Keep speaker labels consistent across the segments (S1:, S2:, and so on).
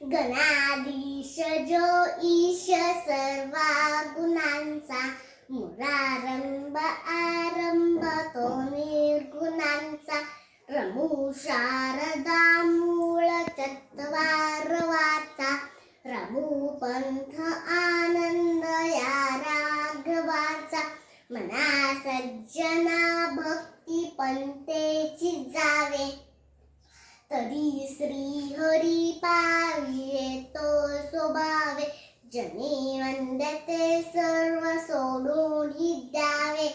S1: गणाधीश जो ईश सर्वा गुणांचा, मुरारंभ आरंभ तो निर्गुणांचा, रमू शारदा मूळ चत्वार वाचा, रमू पंथ आनंद या राघवाचा, मना सज्जना भक्ती पंथेची जावे, तरी श्री हरी पाविये तो स्वभावे, जनी वंदते सर्व सोडून द्यावे,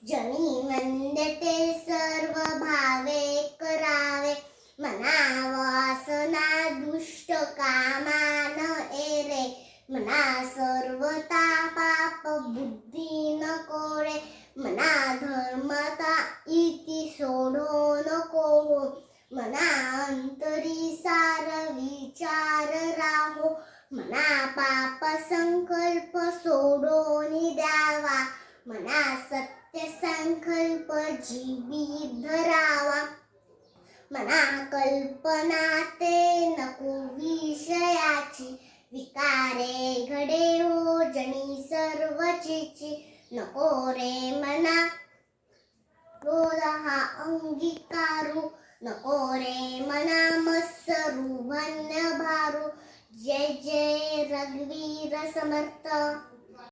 S1: जनी वंदते सर्व भावे करावे, मना वासना दुष्ट कामान एरे, मना सर्वता पाप बुद्धी नको रे, मना धर्मता इति सोडो नको, मना अंतरी सार विचार राहो, मना पाप संकल्प सोडून द्यावा, मना सत्य संकल्प जीवी धरावा, मना कल्पना ते नको विषयाची, विकारे घडे हो जनी सर्वचीची, नको रे मना क्रोध हा अंगीकारू, नको रे मना मत्सरू भन्य भारू. जय जय रघुवीर समर्थ.